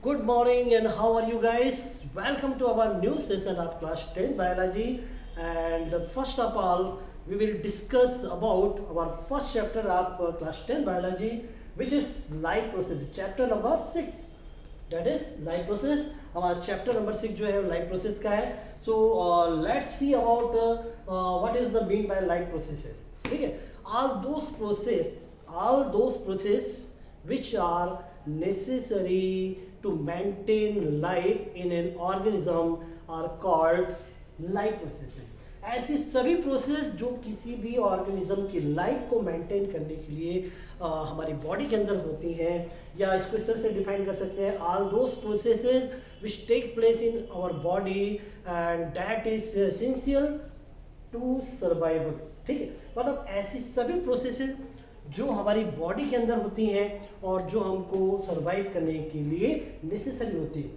Good morning and how are you guys? Welcome to our new session of class 10 biology. And first of all, we will discuss about our first chapter of class 10 biology, which is life process, chapter number 6. That is life process. हमारा chapter number 6 जो है life process का है. So let's see about what is the mean by life processes. ठीक है, all those process which are necessary to maintain life in an organism are called life processes. ऐसी सभी process जो किसी भी ऑर्गेनिज्म की लाइफ को मेंटेन करने के लिए हमारी बॉडी के अंदर होती हैं, या इसको इस तरह से डिफाइन कर सकते हैं, all those processes which takes place in our body and that is essential to survival. ठीक है, मतलब ऐसी सभी प्रोसेसेस जो हमारी बॉडी के अंदर होती हैं और जो हमको सर्वाइव करने के लिए नेसेसरी होती है.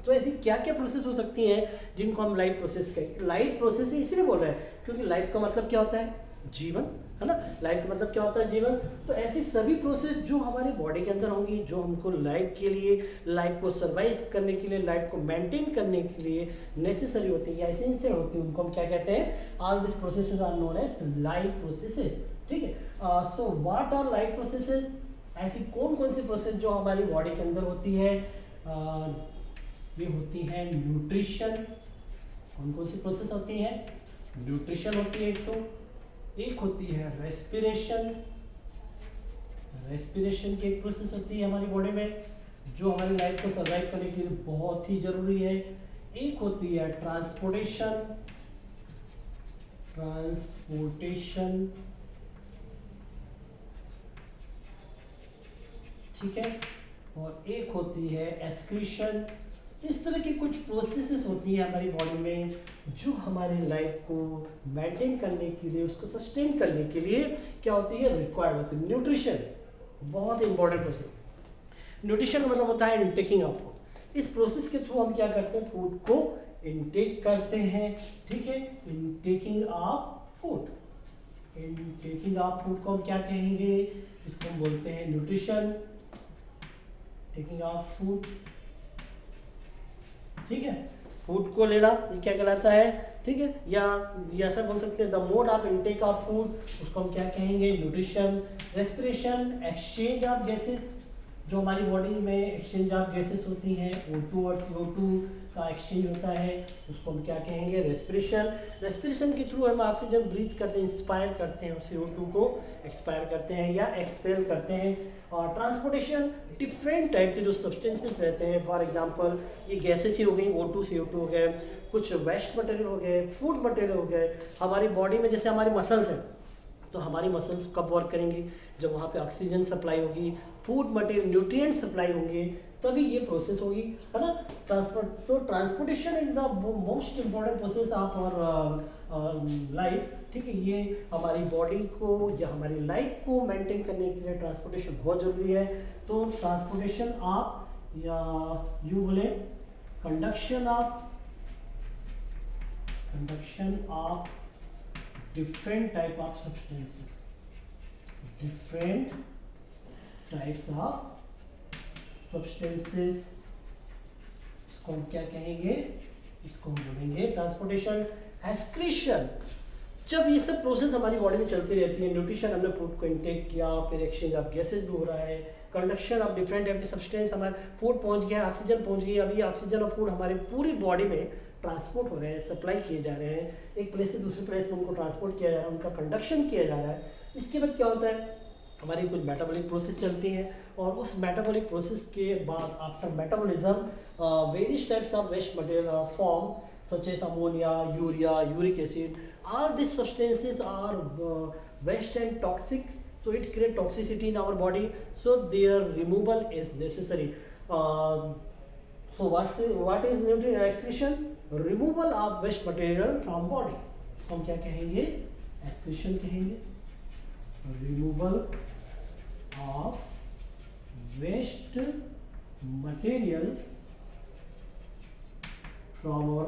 तो ऐसी क्या क्या प्रोसेस हो सकती हैं जिनको हम लाइफ प्रोसेस कहें. लाइफ प्रोसेस इसलिए बोल रहे हैं क्योंकि लाइफ का मतलब क्या होता है, जीवन, है ना. लाइफ का मतलब क्या होता है, जीवन. तो ऐसी सभी प्रोसेस जो हमारी बॉडी के अंदर होंगी, जो हमको लाइफ के लिए, लाइफ को सर्वाइव करने के लिए, लाइफ को मेंटेन करने के लिए नेसेसरी होती है या एसेंशियल होती है, उनको हम क्या कहते हैं, all this processes are known as life processes. ठीक है, so what are life processes. ऐसी कौन कौन सी प्रोसेस जो हमारी बॉडी के अंदर होती है, ये होती है न्यूट्रिशन. कौन कौन सी प्रोसेस होती है, न्यूट्रिशन होती है एक होती है रेस्पिरेशन. रेस्पिरेशन की एक प्रोसेस होती है हमारी बॉडी में जो हमारी लाइफ को सर्वाइव करने के लिए बहुत ही जरूरी है. एक होती है ट्रांसपोर्टेशन. ठीक है, और एक होती है एक्सक्रीशन. इस तरह की कुछ प्रोसेसेस होती हैं हमारी बॉडी में जो हमारी लाइफ को मेंटेन करने के लिए, उसको सस्टेन करने के लिए क्या होती है, रिक्वायर्ड होती है. न्यूट्रिशन बहुत इंपॉर्टेंट प्रोसेस. न्यूट्रिशन का मतलब होता है इनटेकिंग ऑफ फूड. इस प्रोसेस के थ्रू हम क्या करते हैं, फूड को इनटेक करते हैं. ठीक है, इनटेकिंग ऑफ फूड. इनटेकिंग ऑफ फूड को हम क्या कहेंगे, इसको हम बोलते हैं न्यूट्रिशन, टेकिंग ऑफ फूड. ठीक है, फूड को लेना ये क्या कहलाता है. ठीक है, या ऐसा बोल सकते हैं the mode of intake of food, उसको हम क्या कहेंगे, nutrition. Respiration, exchange of gases, जो हमारी बॉडी में एक्सचेंज ऑफ गैसेस होती हैं, O2 और CO2 का एक्सचेंज होता है, उसको हम क्या कहेंगे, रेस्पिरेशन. रेस्पिरेशन के थ्रू हम ऑक्सीजन ब्रीथ करते हैं, इंस्पायर करते हैं, CO2 को एक्सपायर करते हैं या एक्सपेल करते हैं. और ट्रांसपोर्टेशन, डिफरेंट टाइप के जो सब्सटेंसेस रहते हैं, फॉर एग्जांपल ये गैसेस ही हो गई, O2 CO2 हो गए, कुछ वेस्ट मटेरियल हो गए, फूड मटेरियल हो गए. हमारी बॉडी में जैसे हमारी मसल्स हैं, तो हमारी मसल्स कब वर्क करेंगी, जब वहाँ पे ऑक्सीजन सप्लाई होगी, फूड मटेरियल न्यूट्रिएंट सप्लाई होंगे, तभी ये प्रोसेस होगी, है ना. Transportation is the most important process of our life. ठीक है, ये हमारी बॉडी को या हमारी लाइफ को मेंटेन करने के लिए ट्रांसपोर्टेशन बहुत जरूरी है. तो ट्रांसपोर्टेशन ऑफ, या यूँ बोले conduction of different type of substances, different types of substances. इसको हम क्या कहेंगे, इसको हम बोलेंगे ट्रांसपोर्टेशन. एक्सक्रीशन, जब ये सब प्रोसेस हमारी बॉडी में चलती रहती है, न्यूट्रिशन हमने फूड को इनटेक किया, फिर एक्सचेंज ऑफ गैसेज भी हो रहा है, कंडक्शन ऑफ डिफरेंट टाइप के सब्सटेंस, हमारे फूड पहुंच गया, ऑक्सीजन पहुंच गई, अभी ऑक्सीजन और फूड हमारे पूरी बॉडी में ट्रांसपोर्ट हो रहे हैं, सप्लाई किए जा रहे हैं, एक प्लेस से दूसरे प्लेस में उनको ट्रांसपोर्ट किया जा रहा है, उनका कंडक्शन किया जा रहा है. इसके बाद क्या होता है, हमारी कुछ मेटाबॉलिक प्रोसेस चलती हैं, और उस मेटाबॉलिक प्रोसेस के बाद after metabolism various types of waste material are form such as ammonia, urea, uric acid. All these substances are waste and toxic, so it creates toxicity in our body, so their removal is necessary. So what is nutrient excretion? Removal of waste material from body. इसको हम क्या कहेंगे, excretion कहेंगे. Removal of waste material from our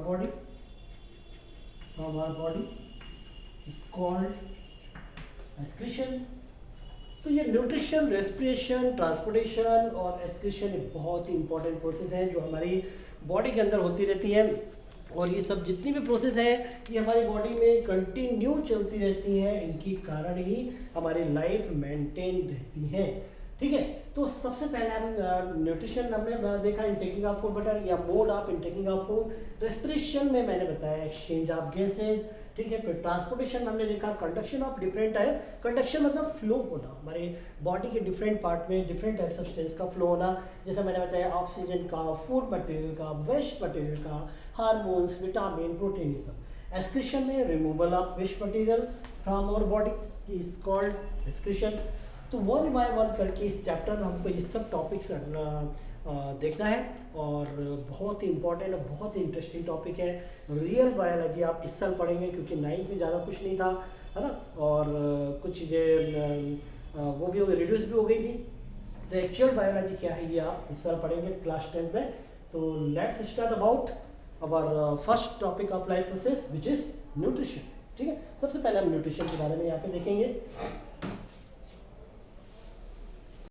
body is called excretion. तो ये nutrition, respiration, transportation और excretion बहुत ही important process हैं जो हमारी बॉडी के अंदर होती रहती है। और ये सब जितनी भी प्रोसेस है ये हमारी बॉडी में कंटिन्यू चलती रहती हैं, इनकी कारण ही हमारी लाइफ मेंटेन रहती है। ठीक है, तो सबसे पहले हम न्यूट्रिशन हमने देखा, इनटेकिंग ऑफ फूड बटर या mode of intaking of food. Respiration में मैंने बताया एक्सचेंज ऑफ गैसेज। ठीक है, फिर ट्रांसपोर्टेशन में हमने देखा conduction of different type. Conduction मतलब फ्लो होना, हमारे बॉडी के डिफरेंट पार्ट में डिफरेंट टाइप सब्सटेंस का फ्लो होना, जैसे मैंने बताया ऑक्सीजन का, फूड मटेरियल का, वेस्ट मटेरियल का, हार्मोन्स, विटामिन, प्रोटीन, ये सब। एक्सक्रीशन में removal of waste material from our body is called excretion. तो वन बाय वन करके इस चैप्टर में हमको ये सब टॉपिक्स देखना है और बहुत ही इंपॉर्टेंट और बहुत ही इंटरेस्टिंग टॉपिक है। रियल बायोलॉजी आप इस साल पढ़ेंगे क्योंकि 9th में ज़्यादा कुछ नहीं था, है ना, और कुछ चीज़ें वो भी हो गई, रिड्यूस भी हो गई थी। तो एक्चुअल बायोलॉजी क्या है ये आप इस साल पढ़ेंगे क्लास 10th में। तो let's start about our first topic of life process which is nutrition. ठीक है, सबसे पहले हम न्यूट्रिशन के बारे में यहाँ पे देखेंगे।